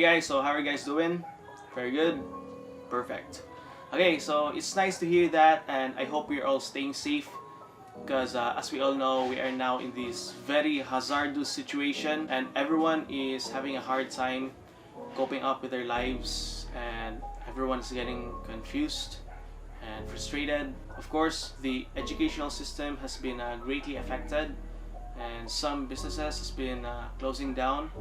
Hi guys, so how are you guys doing? Very good? Perfect. Okay, so it's nice to hear that, and I hope we're all staying safe because as we all know, we are now in this very hazardous situation and everyone is having a hard time coping up with their lives and everyone's getting confused and frustrated. Of course, the educational system has been greatly affected and some businesses has been closing down.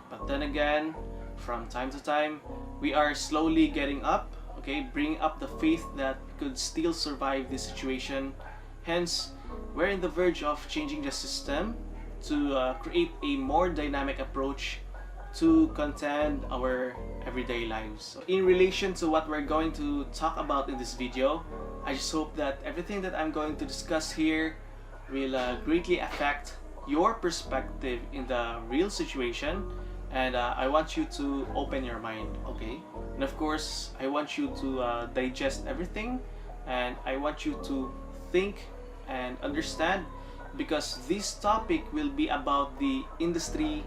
But then again, from time to time, we are slowly getting up, okay, bringing up the faith that we could still survive this situation. Hence, we're in the verge of changing the system to create a more dynamic approach to contend our everyday lives. So in relation to what we're going to talk about in this video, I just hope that everything that I'm going to discuss here will greatly affect your perspective in the real situation, and I want you to open your mind, okay? And of course, I want you to digest everything, and I want you to think and understand, because this topic will be about the industry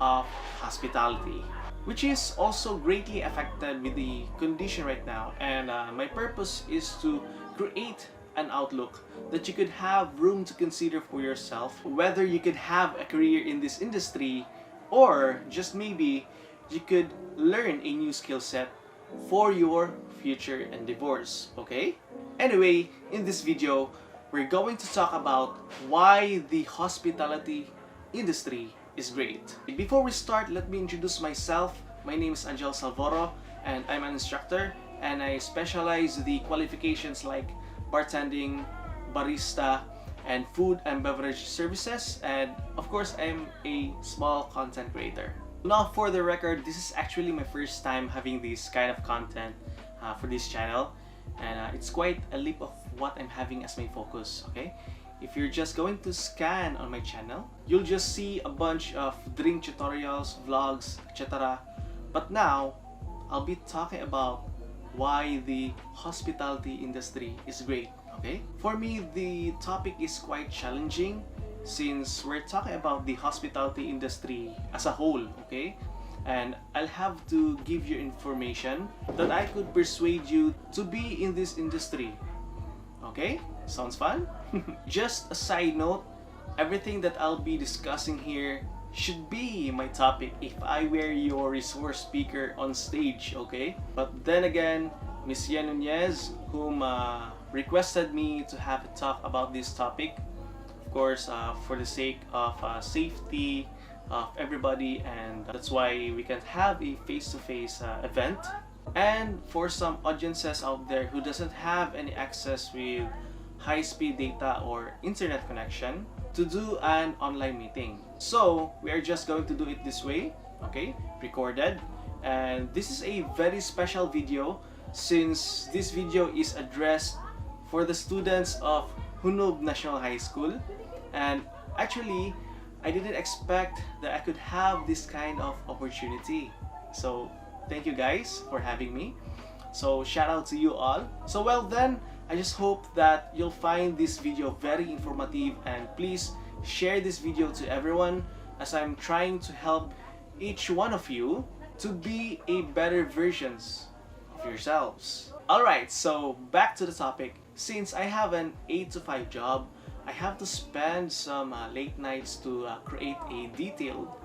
of hospitality, which is also greatly affected with the condition right now. And my purpose is to create an outlook that you could have room to consider for yourself whether you could have a career in this industry, or just maybe you could learn a new skill set for your future endeavors, okay? Anyway, in this video, we're going to talk about why the hospitality industry is great. Before we start, let me introduce myself. My name is Angel Salvoro and I'm an instructor, and I specialize the qualifications like bartending, barista, and food and beverage services, and of course I'm a small content creator. Now for the record, this is actually my first time having this kind of content for this channel, and it's quite a leap of what I'm having as my focus, okay? If you're just going to scan on my channel, you'll just see a bunch of drink tutorials, vlogs, etc. But now, I'll be talking about why the hospitality industry is great, okay? For me, the topic is quite challenging since we're talking about the hospitality industry as a whole, okay? And I'll have to give you information that I could persuade you to be in this industry. Okay? Sounds fun? Just a side note, everything that I'll be discussing here should be my topic if I were your resource speaker on stage, okay? But then again, Miss Yen Nunez, whom requested me to have a talk about this topic, of course, for the sake of safety of everybody, and that's why we can have a face-to-face event. And for some audiences out there who doesn't have any access with high-speed data or internet connection, to do an online meeting. So we are just going to do it this way, okay? Recorded. And this is a very special video since this video is addressed for the students of Hunub National High School. And actually, I didn't expect that I could have this kind of opportunity. So thank you guys for having me. So shout out to you all. So well then, I just hope that you'll find this video very informative, and please share this video to everyone as I'm trying to help each one of you to be a better versions of yourselves. Alright, so back to the topic. Since I have an 8 to 5 job, I have to spend some late nights to create a detailed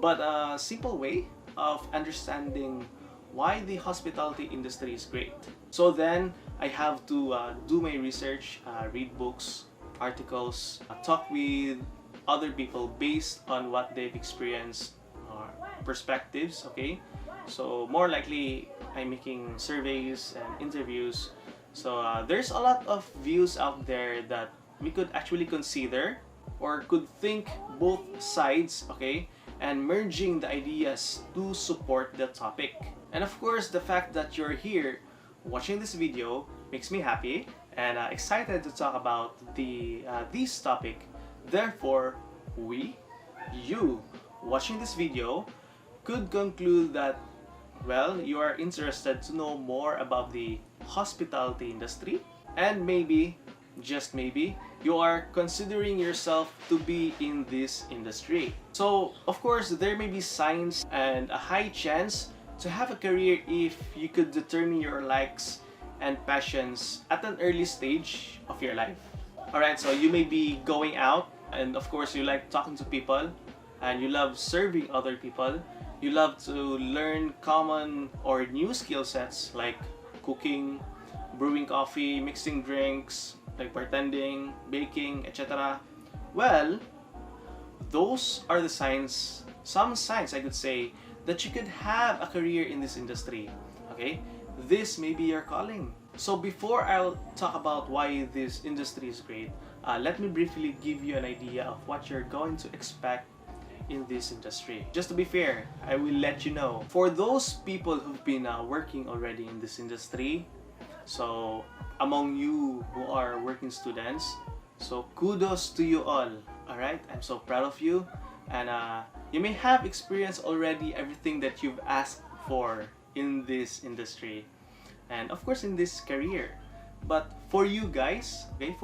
but simple way of understanding why the hospitality industry is great. So then, I have to do my research, read books, articles, talk with other people based on what they've experienced or perspectives, okay? So more likely, I'm making surveys and interviews. So there's a lot of views out there that we could actually consider or could think both sides, okay? And merging the ideas to support the topic. And of course, the fact that you're here watching this video makes me happy and excited to talk about this topic. Therefore, you watching this video could conclude that, well, you are interested to know more about the hospitality industry, and maybe just maybe, you are considering yourself to be in this industry. So, of course, there may be signs and a high chance to have a career if you could determine your likes and passions at an early stage of your life. Alright, so you may be going out, and of course, you like talking to people, and you love serving other people. You love to learn common or new skill sets like cooking, brewing coffee, mixing drinks, like bartending, baking, etc. Well, those are the signs, some signs I could say, that you could have a career in this industry. Okay? This may be your calling. So before I'll talk about why this industry is great, let me briefly give you an idea of what you're going to expect in this industry. Just to be fair, I will let you know. For those people who've been working already in this industry, so among you who are working students, so kudos to you all. Alright, I'm so proud of you, and you may have experienced already everything that you've asked for in this industry, and of course in this career. But for you guys, okay,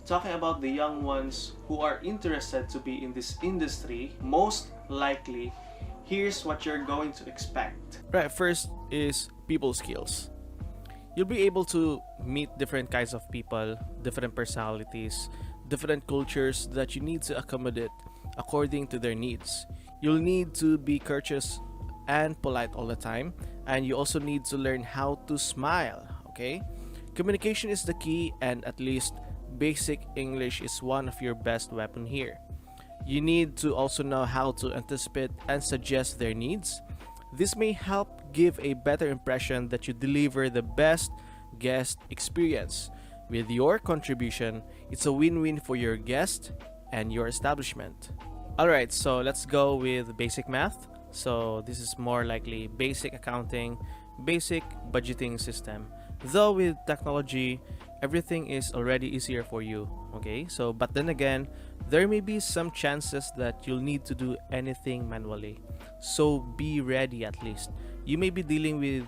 talking about the young ones who are interested to be in this industry, most likely, here's what you're going to expect. Right, first is people skills. You'll be able to meet different kinds of people, different personalities, different cultures that you need to accommodate according to their needs. You'll need to be courteous and polite all the time, and you also need to learn how to smile, okay? Communication is the key, and at least basic English is one of your best weapon here. You need to also know how to anticipate and suggest their needs. This may help give a better impression that you deliver the best guest experience. With your contribution, it's a win-win for your guest and your establishment. Alright, so let's go with basic math. So this is more likely basic accounting, basic budgeting system. Though with technology, everything is already easier for you, okay? So, but then again, there may be some chances that you'll need to do anything manually. So be ready at least. You may be dealing with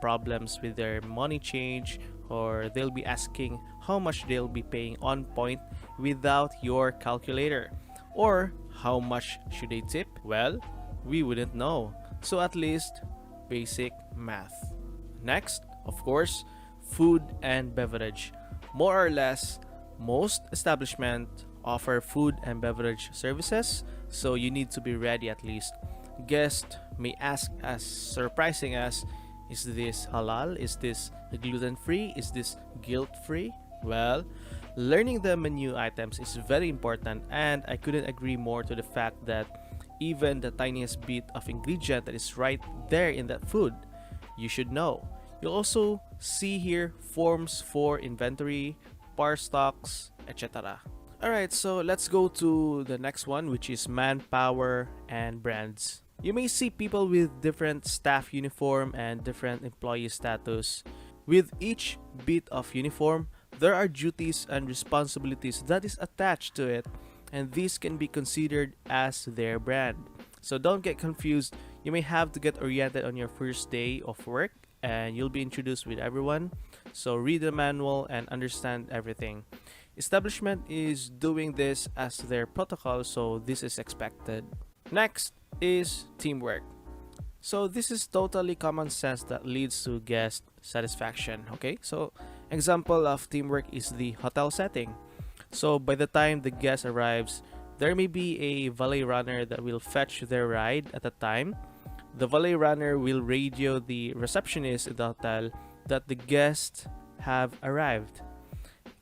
problems with their money change, or they'll be asking how much they'll be paying on point without your calculator. Or how much should they tip? Well, we wouldn't know. So at least basic math. Next, of course, food and beverage. More or less, most establishments offer food and beverage services, so you need to be ready at least. Guests may ask as surprising as, is this halal? Is this gluten-free? Is this guilt-free? Well, learning the menu items is very important, and I couldn't agree more to the fact that even the tiniest bit of ingredient that is right there in that food, you should know. You'll also see here forms for inventory, bar stocks, etc. Alright, so let's go to the next one, which is manpower and brands. You may see people with different staff uniform and different employee status. With each bit of uniform, there are duties and responsibilities that is attached to it, and these can be considered as their brand. So don't get confused. You may have to get oriented on your first day of work, and you'll be introduced with everyone. So read the manual and understand everything. Establishment is doing this as their protocol, so this is expected. Next is teamwork. So this is totally common sense that leads to guest satisfaction, okay? So example of teamwork is the hotel setting. So by the time the guest arrives, there may be a valet runner that will fetch their ride at a time. The valet runner will radio the receptionist in the hotel that the guests have arrived.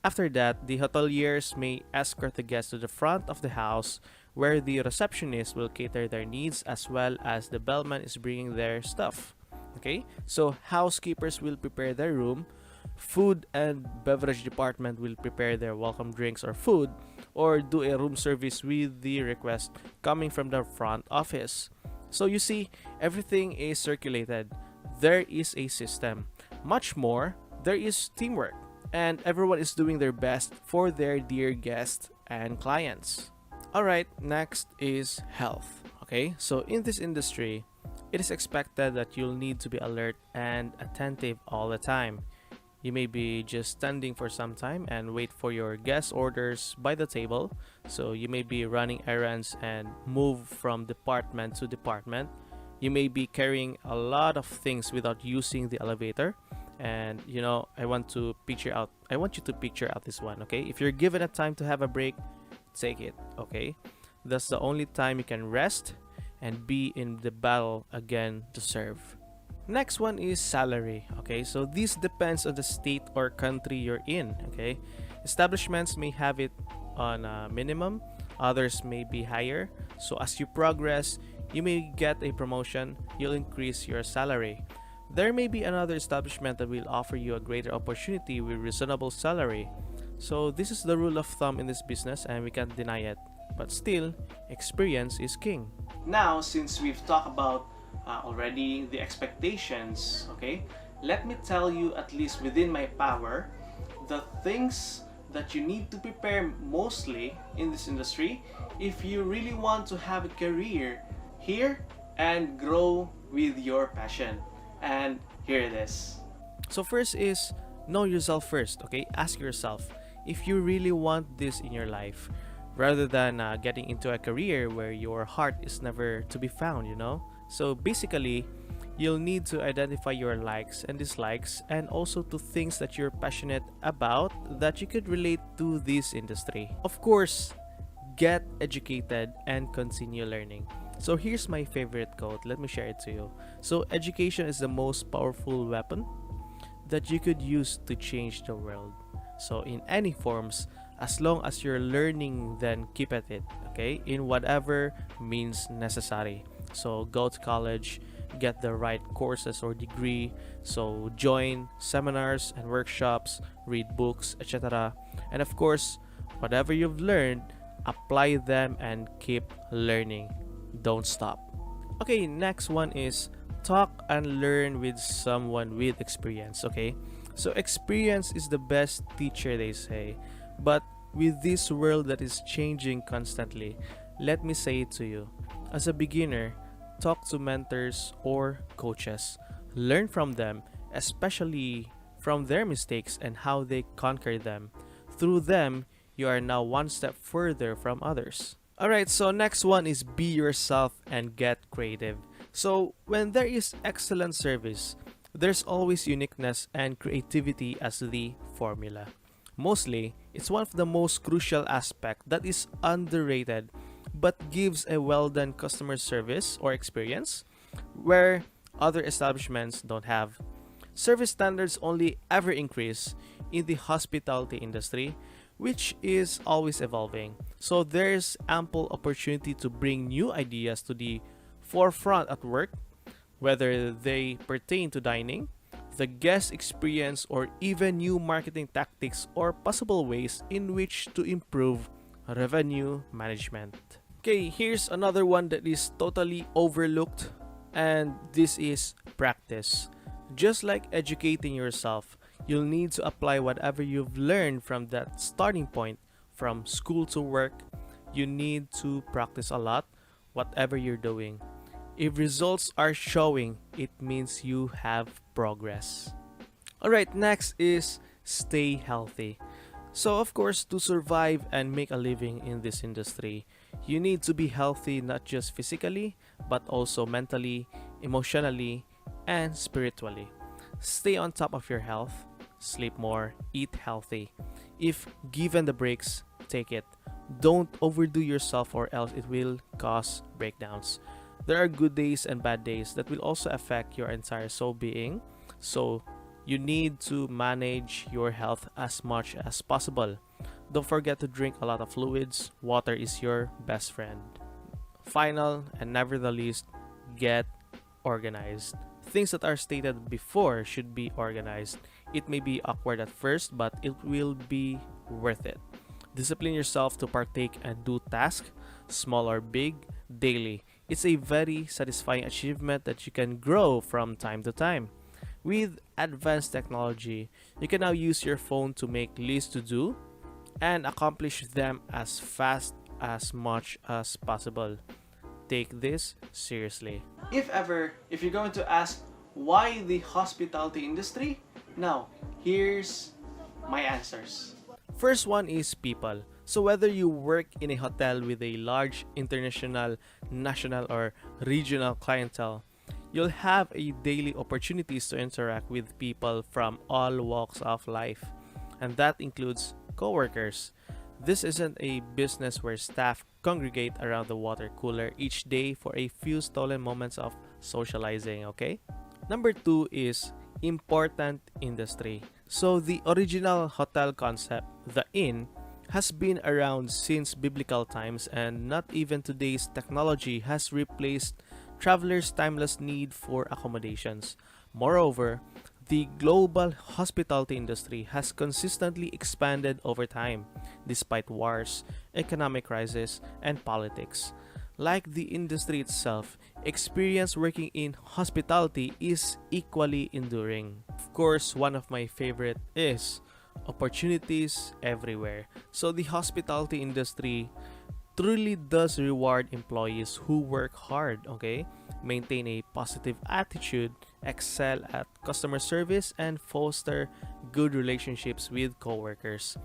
After that, the hoteliers may escort the guests to the front of the house, where the receptionist will cater their needs as well as the bellman is bringing their stuff. Okay, so housekeepers will prepare their room, food and beverage department will prepare their welcome drinks or food, or do a room service with the request coming from the front office. So you see, everything is circulated. There is a system. Much more, there is teamwork, and everyone is doing their best for their dear guests and clients. Alright, next is health. Okay, so in this industry, it is expected that you'll need to be alert and attentive all the time. You may be just standing for some time and wait for your guest orders by the table. So you may be running errands and move from department to department. You may be carrying a lot of things without using the elevator. And I want you to picture out this one, okay? If you're given a time to have a break, take it, okay? That's the only time you can rest and be in the battle again to serve. Next one is salary, okay? So this depends on the state or country you're in, okay? Establishments may have it on a minimum, others may be higher. So as you progress, you may get a promotion, you'll increase your salary. There may be another establishment that will offer you a greater opportunity with reasonable salary. So this is the rule of thumb in this business and we can't deny it. But still, experience is king. Now, since we've talked about already the expectations, okay, let me tell you, at least within my power, the things that you need to prepare mostly in this industry if you really want to have a career here and grow with your passion. And here it is. So first is know yourself first, okay? Ask yourself if you really want this in your life, rather than getting into a career where your heart is never to be found, So basically, you'll need to identify your likes and dislikes and also to things that you're passionate about that you could relate to this industry. Of course, get educated and continue learning. So here's my favorite quote. Let me share it to you. So education is the most powerful weapon that you could use to change the world. So in any forms, as long as you're learning, then keep at it, okay? In whatever means necessary. So go to college, get the right courses or degree. So join seminars and workshops, read books, etc. And of course, whatever you've learned, apply them and keep learning. Don't stop. Okay, next one is talk and learn with someone with experience, okay? So experience is the best teacher, they say. But with this world that is changing constantly, let me say it to you. As a beginner, talk to mentors or coaches. Learn from them, especially from their mistakes and how they conquer them. Through them, you are now one step further from others. Alright, so next one is be yourself and get creative. So when there is excellent service, there's always uniqueness and creativity as the formula. Mostly, it's one of the most crucial aspects that is underrated but gives a well-done customer service or experience where other establishments don't have. Service standards only ever increase in the hospitality industry, which is always evolving. So there's ample opportunity to bring new ideas to the forefront at work, whether they pertain to dining, the guest experience, or even new marketing tactics or possible ways in which to improve revenue management. Okay, here's another one that is totally overlooked, and this is practice. Just like educating yourself, you'll need to apply whatever you've learned from that starting point, from school to work. You need to practice a lot, whatever you're doing. If results are showing, it means you have progress. Alright, next is stay healthy. So of course, to survive and make a living in this industry, you need to be healthy not just physically, but also mentally, emotionally, and spiritually. Stay on top of your health, sleep more, eat healthy. If given the breaks, take it. Don't overdo yourself or else it will cause breakdowns. There are good days and bad days that will also affect your entire soul-being. So you need to manage your health as much as possible. Don't forget to drink a lot of fluids. Water is your best friend. Final and never the least, get organized. Things that are stated before should be organized. It may be awkward at first, but it will be worth it. Discipline yourself to partake and do tasks, small or big, daily. It's a very satisfying achievement that you can grow from time to time. With advanced technology, you can now use your phone to make lists to do and accomplish them as fast as much as possible. Take this seriously. If you're going to ask why the hospitality industry, now Here's my answers. First one is people. So whether you work in a hotel with a large international, national, or regional clientele, you'll have a daily opportunities to interact with people from all walks of life. And that includes coworkers. This isn't a business where staff congregate around the water cooler each day for a few stolen moments of socializing, okay? Number two is important industry. So the original hotel concept, the inn, has been around since biblical times, and not even today's technology has replaced travelers' timeless need for accommodations. Moreover, the global hospitality industry has consistently expanded over time, despite wars, economic crisis, and politics. Like the industry itself, experience working in hospitality is equally enduring. Of course, one of my favorite is opportunities everywhere. So the hospitality industry truly does reward employees who work hard, okay? Maintain a positive attitude, excel at customer service, and foster good relationships with coworkers.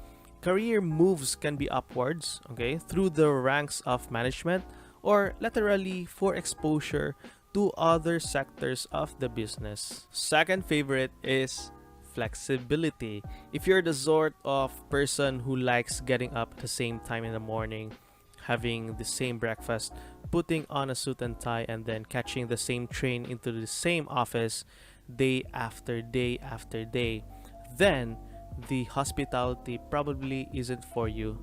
Career moves can be upwards, okay, through the ranks of management, or laterally for exposure to other sectors of the business. Second favorite is flexibility. If you're the sort of person who likes getting up at the same time in the morning, having the same breakfast, putting on a suit and tie, and then catching the same train into the same office day after day after day, then the hospitality probably isn't for you.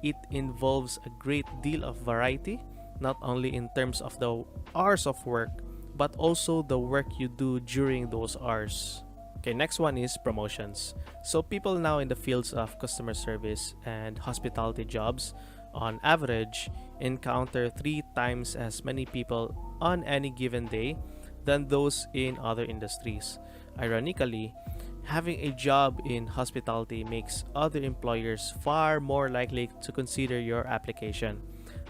It involves a great deal of variety, not only in terms of the hours of work, but also the work you do during those hours. Okay, next one is promotions. So people now in the fields of customer service and hospitality jobs, on average, encounter 3 times as many people on any given day than those in other industries. Ironically, having a job in hospitality makes other employers far more likely to consider your application.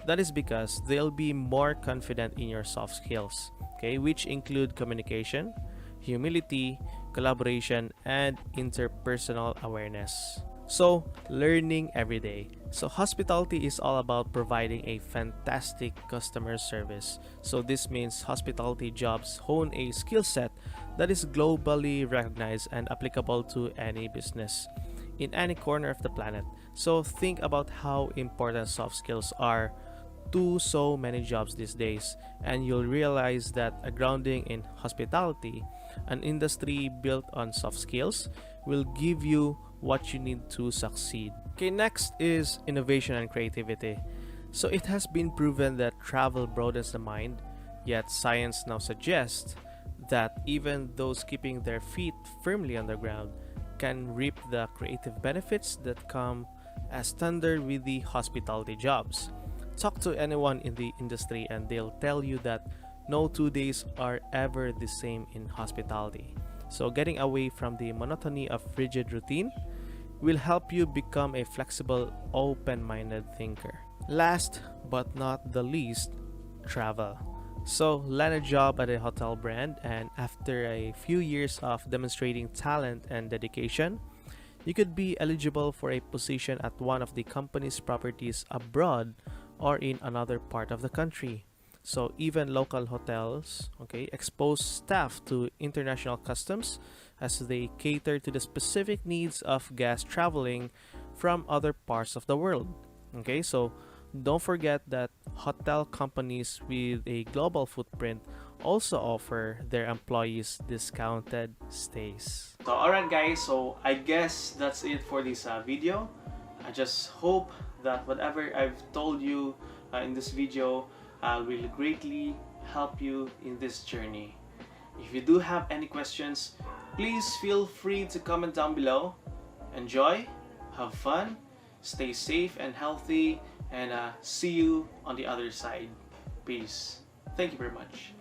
That is because they'll be more confident in your soft skills, okay, which include communication, humility, collaboration, and interpersonal awareness. So, learning every day. So, hospitality is all about providing a fantastic customer service. So, this means hospitality jobs hone a skill set that is globally recognized and applicable to any business in any corner of the planet. So, think about how important soft skills are to so many jobs these days, and you'll realize that a grounding in hospitality, an industry built on soft skills, will give you what you need to succeed. Okay, next is innovation and creativity. So it has been proven that travel broadens the mind, yet science now suggests that even those keeping their feet firmly on the ground can reap the creative benefits that come as standard with the hospitality jobs. Talk to anyone in the industry and they'll tell you that no 2 days are ever the same in hospitality. So getting away from the monotony of rigid routine will help you become a flexible, open-minded thinker. Last but not the least, travel. So land a job at a hotel brand, and after a few years of demonstrating talent and dedication, you could be eligible for a position at one of the company's properties abroad or in another part of the country. So even local hotels, okay, expose staff to international customs as they cater to the specific needs of guests traveling from other parts of the world. Okay, so don't forget that hotel companies with a global footprint also offer their employees discounted stays. So alright guys, so I guess that's it for this video. I just hope that whatever I've told you in this video will greatly help you in this journey. If you do have any questions, please feel free to comment down below. Enjoy, have fun, stay safe and healthy, and see you on the other side. Peace. Thank you very much.